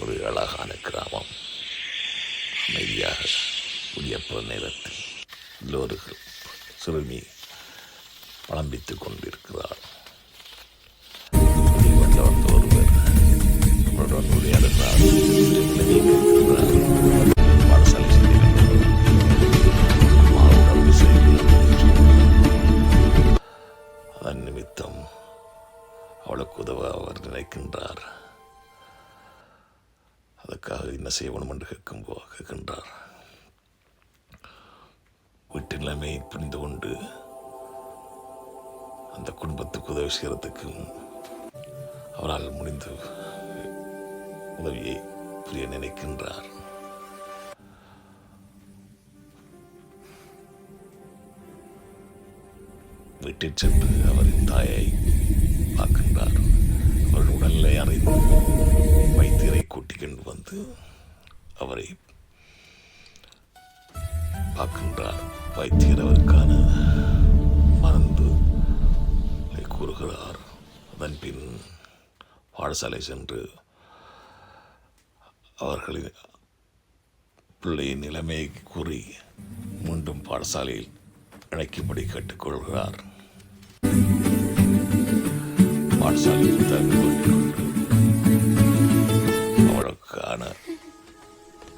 ஒரு அழகான கிராமம், அமைதியாக உயர்ப்பு நேரத்தில் எல்லோரு சிறுமி பழம்பித்துக் கொண்டிருக்கிறார். வந்த ஒருவர் அவருடன் உரையாடுகிறார். பாடசாலை அதன் நிமித்தம் அவளுக்கு உதவ அவர் நினைக்கின்றார். அதற்காக என்ன செய்ய வேணும் என்று கேட்கின்றார். வீட்டு நிலைமையை புரிந்து கொண்டு அந்த குடும்பத்துக்கு உதவி செய்கிறதுக்கும் அவரால் முடிந்த உதவியை புரிய நினைக்கின்றார். வீட்டில் சென்று அவரின் தாயை பார்க்கின்றார். அவரின் உடலை அறிந்து வைத்தியரை கூட்டிக் கொண்டு வந்து அவரை பார்க்கின்றார். வைத்தியர் அவருக்கான மருந்து கூறுகிறார். அதன் பின் பாடசாலை சென்று அவர்களின் பிள்ளையின் நிலைமையை கூறி மீண்டும் பாடசாலையில் இணைக்கும்படி கேட்டுக்கொள்கிறார். பாடசாலையில் அவளுக்கான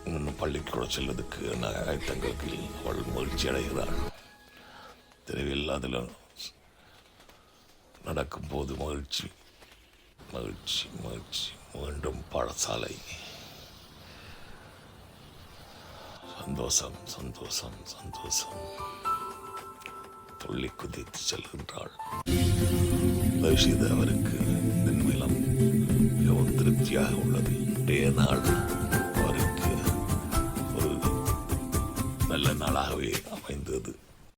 இன்னும் பள்ளிக்கூட செல்வதற்கு ஆயத்தங்களுக்கு அவள் மகிழ்ச்சி அடைகிறாள். தெருவில் அதில் நடக்கும்போது மகிழ்ச்சி மகிழ்ச்சி மகிழ்ச்சி மீண்டும் பாடசாலை. சந்தோஷம் சந்தோஷம் சந்தோஷம். துள்ளி குதித்து செல்கின்றாள். உதவி செய்த அவருக்கு இதன் மூலம் மிகவும் திருப்தியாக உள்ளது. இன்றைய நாள் அவருக்கு ஒரு நல்ல நாளாகவே அமைந்தது.